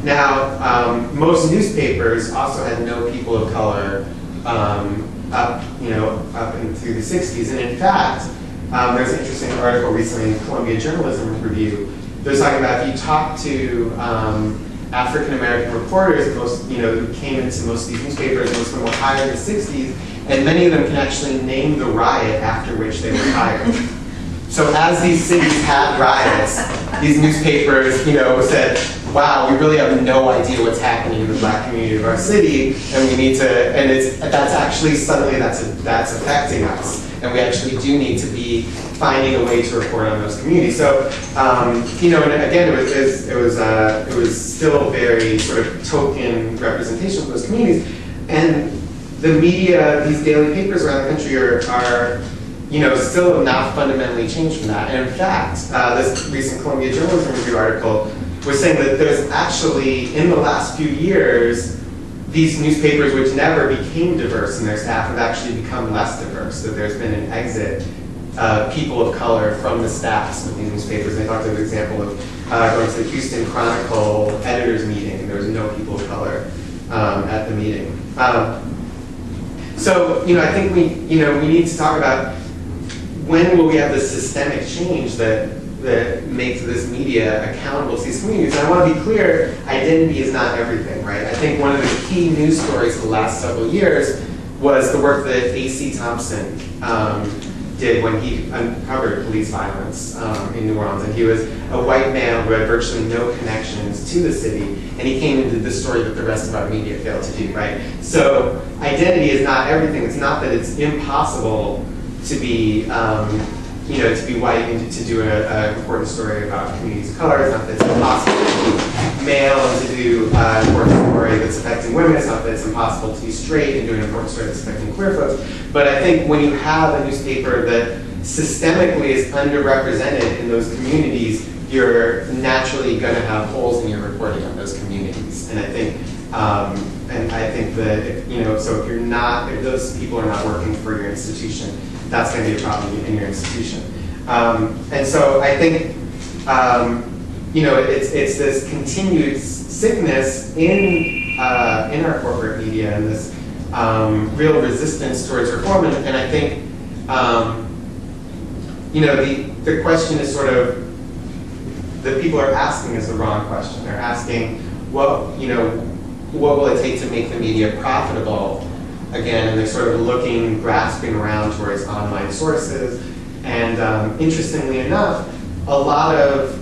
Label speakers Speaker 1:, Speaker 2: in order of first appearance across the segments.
Speaker 1: Now, most newspapers also had no people of color up into the 60s. And in fact, there's an interesting article recently in Columbia Journalism Review. They're talking about if you talk to African American reporters, most who came into most of these newspapers, most of them were hired in the 60s, and many of them can actually name the riot after which they were hired. So as these cities had riots, these newspapers, said, wow, we really have no idea what's happening in the black community of our city, and we need to, and that's actually suddenly that's affecting us, and we actually do need to be finding a way to report on those communities. So, and again, it was still very sort of token representation of those communities, and the media, these daily papers around the country are still not fundamentally changed from that. And in fact, this recent Columbia Journalism Review article was saying that there's actually, in the last few years, these newspapers which never became diverse in their staff have actually become less diverse, that there's been an exit of people of color from the staffs of these newspapers. And they talked about an example of going to the Houston Chronicle editors meeting, and there was no people of color at the meeting. So, I think we need to talk about when will we have this systemic change that makes this media accountable to these communities. And I want to be clear, identity is not everything, right? I think one of the key news stories of the last several years was the work that A.C. Thompson did when he uncovered police violence in New Orleans. And he was a white male who had virtually no connections to the city, and he came and did the story that the rest of our media failed to do, right? So identity is not everything. It's not that it's impossible to be to be white and to do an important story about communities of color. It's not that it's impossible to be male and to do an important story that's affecting women. It's not that it's impossible to be straight and do an important story that's affecting queer folks. But I think when you have a newspaper that systemically is underrepresented in those communities, you're naturally going to have holes in your reporting on those communities. And I think that if those people are not working for your institution, that's going to be a problem in your institution. And so I think, it's this continued sickness in our corporate media and this real resistance towards reform. And I think, the question is sort of, that people are asking is the wrong question. They're asking, what will it take to make the media profitable again? And they're sort of grasping around towards online sources. And interestingly enough, a lot of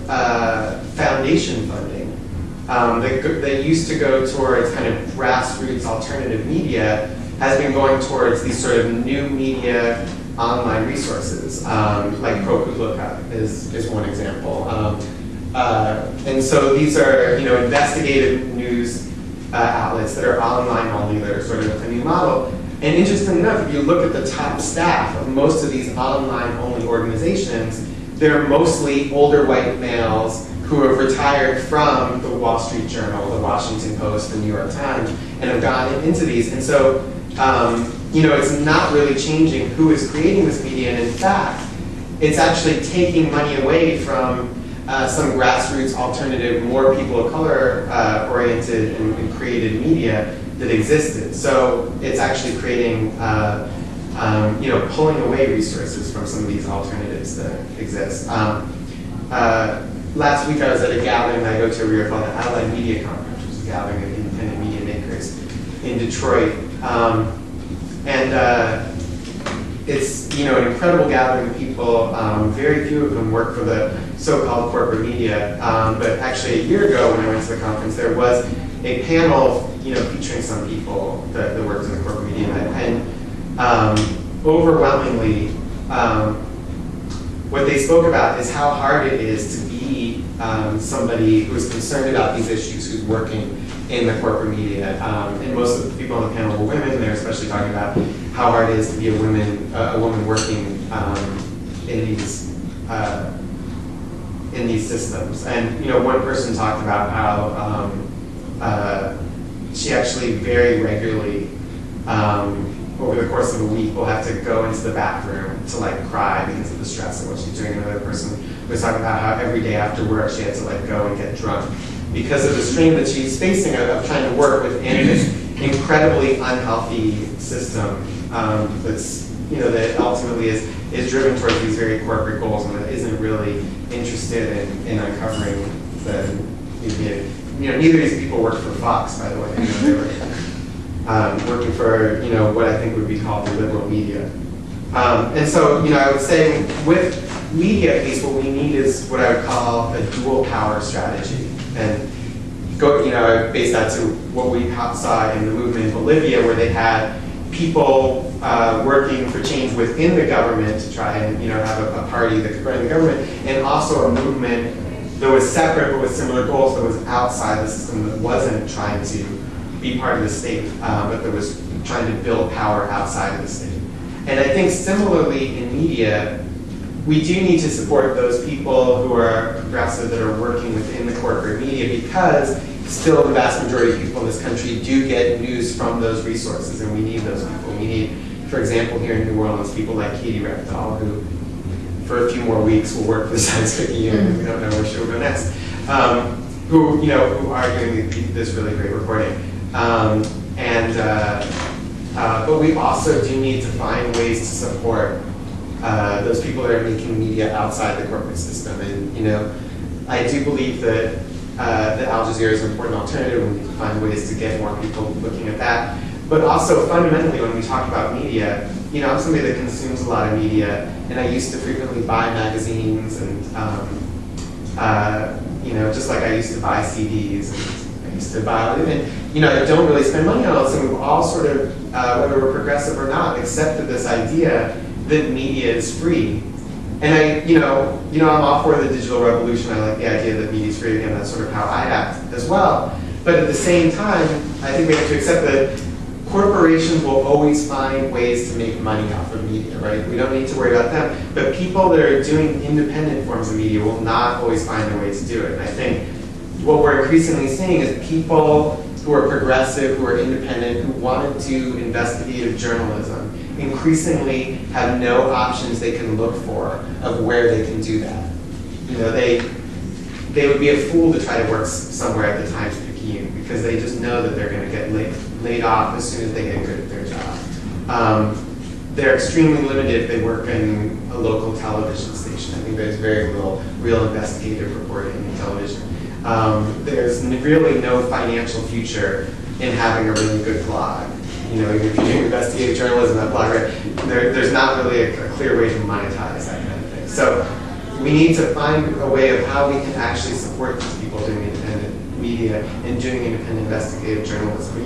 Speaker 1: foundation funding that used to go towards kind of grassroots alternative media has been going towards these sort of new media online resources, like ProPublica is one example. And so these are investigative news outlets that are online only, that are sort of a new model. And interestingly enough, if you look at the top staff of most of these online only organizations, they're mostly older white males who have retired from the Wall Street Journal, the Washington Post, the New York Times, and have gone into these. And so, it's not really changing who is creating this media. And in fact, it's actually taking money away from some grassroots alternative, more people of color oriented and created media that existed. So it's actually creating, pulling away resources from some of these alternatives that exist. Last week I was at a gathering that I go to every year called the Allied Media Conference, which is a gathering of independent media makers in Detroit. It's an incredible gathering of people. Very few of them work for the so-called corporate media. But actually a year ago when I went to the conference, there was a panel featuring some people that worked in the corporate media. And overwhelmingly, what they spoke about is how hard it is to be somebody who's concerned about these issues, who's working in the corporate media. And most of the people on the panel were women, and they're especially talking about how hard it is to be a woman working in these systems. And one person talked about how she actually very regularly, over the course of a week, will have to go into the bathroom to cry because of the stress of what she's doing. Another person was talking about how every day after work she had to go and get drunk because of the strain that she's facing of trying to work within this incredibly unhealthy system that's, that ultimately is driven towards these very corporate goals and that isn't really interested in uncovering the, neither of these people worked for Fox, by the way. They were working for, what I think would be called the liberal media. And so, I would say with media, at least, what we need is what I would call a dual power strategy. And I base that to what we saw in the movement in Bolivia, where they had people working for change within the government to try and have a party that could run the government, and also a movement that was separate but with similar goals that was outside the system, that wasn't trying to be part of the state, but that was trying to build power outside of the state. And I think similarly in media, we do need to support those people who are progressive that are working within the corporate media, because still the vast majority of people in this country do get news from those resources, and we need those people. We need, for example, here in New Orleans, people like Katie Repdahl, who for a few more weeks will work for the Science Fiction Union, and we don't know where she'll go next, who are doing this really great reporting. But we also do need to find ways to support those people that are making media outside the corporate system. And I do believe that Al Jazeera is an important alternative. We need to find ways to get more people looking at that. But also fundamentally, when we talk about media, I'm somebody that consumes a lot of media, and I used to frequently buy magazines, and just like I used to buy CDs, and I used to buy, and I don't really spend money on it. So we've all sort of, whether we're progressive or not, accepted this idea that media is free. And I'm all for the digital revolution. I like the idea that media is free. Again, that's sort of how I act as well. But at the same time, I think we have to accept that corporations will always find ways to make money off of media, right? We don't need to worry about them. But people that are doing independent forms of media will not always find their way to do it. And I think what we're increasingly seeing is people who are progressive, who are independent, who want to do investigative journalism, increasingly have no options they can look for of where they can do that. They would be a fool to try to work somewhere at the Times-Picayune, because they just know that they're going to get laid off as soon as they get good at their job. They're extremely limited if they work in a local television station. I think there's very little real investigative reporting in television. There's really no financial future in having a really good blog. Even if you're doing investigative journalism, that blog, right, there's not really a clear way to monetize that kind of thing. So we need to find a way of how we can actually support these people doing independent media and doing independent investigative journalism.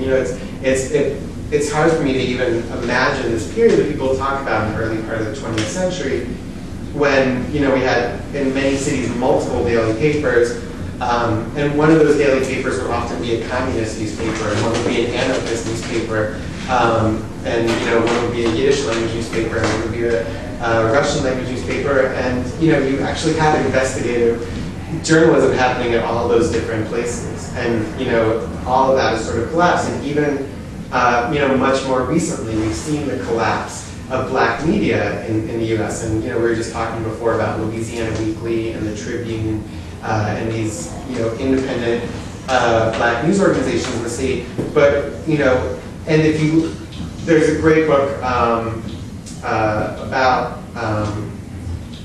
Speaker 1: It's hard for me to even imagine this period that people talk about in the early part of the 20th century, when we had in many cities multiple daily papers. And one of those daily papers would often be a communist newspaper, and one would be an anarchist newspaper, and one would be a Yiddish language newspaper, and one would be a Russian language newspaper, and you actually had investigative journalism happening at all of those different places, and all of that has sort of collapsed. And even much more recently, we've seen the collapse of black media in the U.S. And we were just talking before about Louisiana Weekly and the Tribune. And these, independent black news organizations in the state. But, and there's a great book about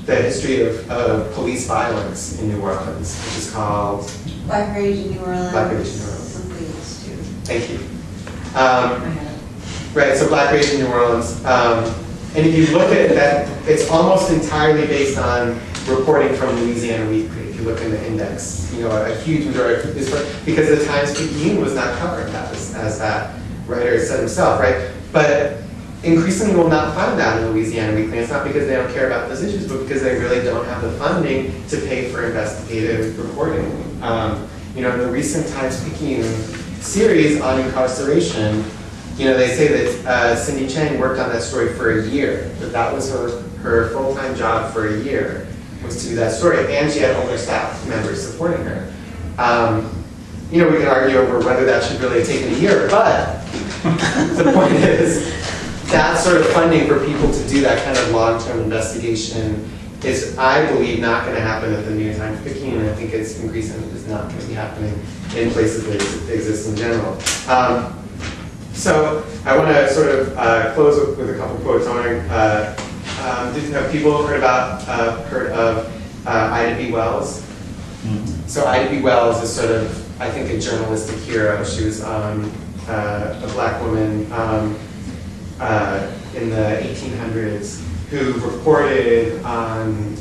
Speaker 1: the history of police violence in New Orleans, which is called
Speaker 2: Black Rage in New Orleans.
Speaker 1: Black Rage in New Orleans.
Speaker 2: Something else too.
Speaker 1: Thank you. Right, so Black Rage in New Orleans. And if you look at that, it's almost entirely based on reporting from Louisiana Weekly. If you look in the index, a huge majority is because the Times-Picayune was not covering that, as that writer said himself, right? But increasingly we'll not find that in Louisiana Weekly. It's not because they don't care about those issues, but because they really don't have the funding to pay for investigative reporting. In the recent Times-Picayune series on incarceration, they say that Cindy Chang worked on that story for a year, that was her full-time job for a year, was to do that story, and she had older staff members supporting her. We can argue over whether that should really have taken a year, but the point is, that sort of funding for people to do that kind of long-term investigation is, I believe, not going to happen at the New York Times Picayune, and I think it's increasingly is not going to be happening in places that exist in general. So I want to sort of close with a couple quotes. Have people heard of Ida B. Wells? Mm-hmm. So Ida B. Wells is sort of, I think, a journalistic hero. She was a black woman in the 1800s who reported on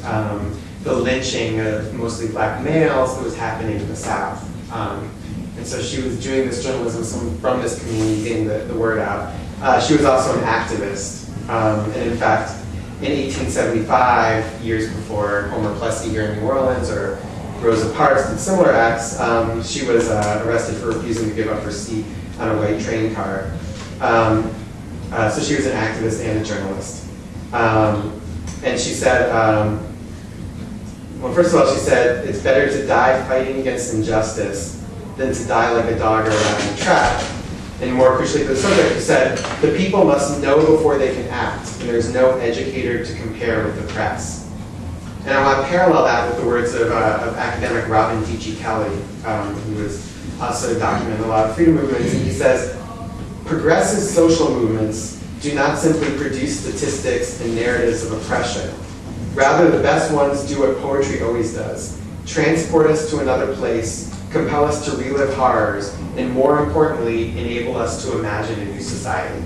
Speaker 1: the lynching of mostly black males that was happening in the South. And so she was doing this journalism from this community, getting the word out. She was also an activist. And in fact, in 1875, years before Homer Plessy here in New Orleans or Rosa Parks did similar acts, she was arrested for refusing to give up her seat on a white train car. So she was an activist and a journalist. And she said, well, first of all, she said, it's better to die fighting against injustice than to die like a dog around a trap. And more crucially for the subject, she said, the people must know before they can act, and there's no educator to compare with the press. And I want to parallel that with the words of academic Robin T.G. Kelly, who was also documenting a lot of freedom movements, and he says, progressive social movements do not simply produce statistics and narratives of oppression. Rather, the best ones do what poetry always does, transport us to another place, compel us to relive horrors, and more importantly, enable us to imagine a new society.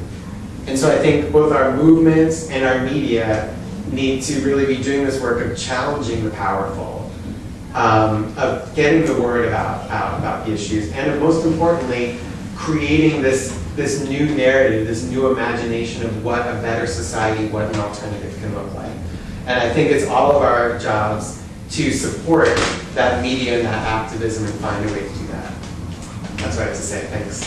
Speaker 1: And so I think both our movements and our media need to really be doing this work of challenging the powerful, of getting the word out about the issues, and of, most importantly, creating this new narrative, this new imagination of what a better society, what an alternative can look like. And I think it's all of our jobs to support that media and that activism and find a way to do that. That's what I have to say. Thanks.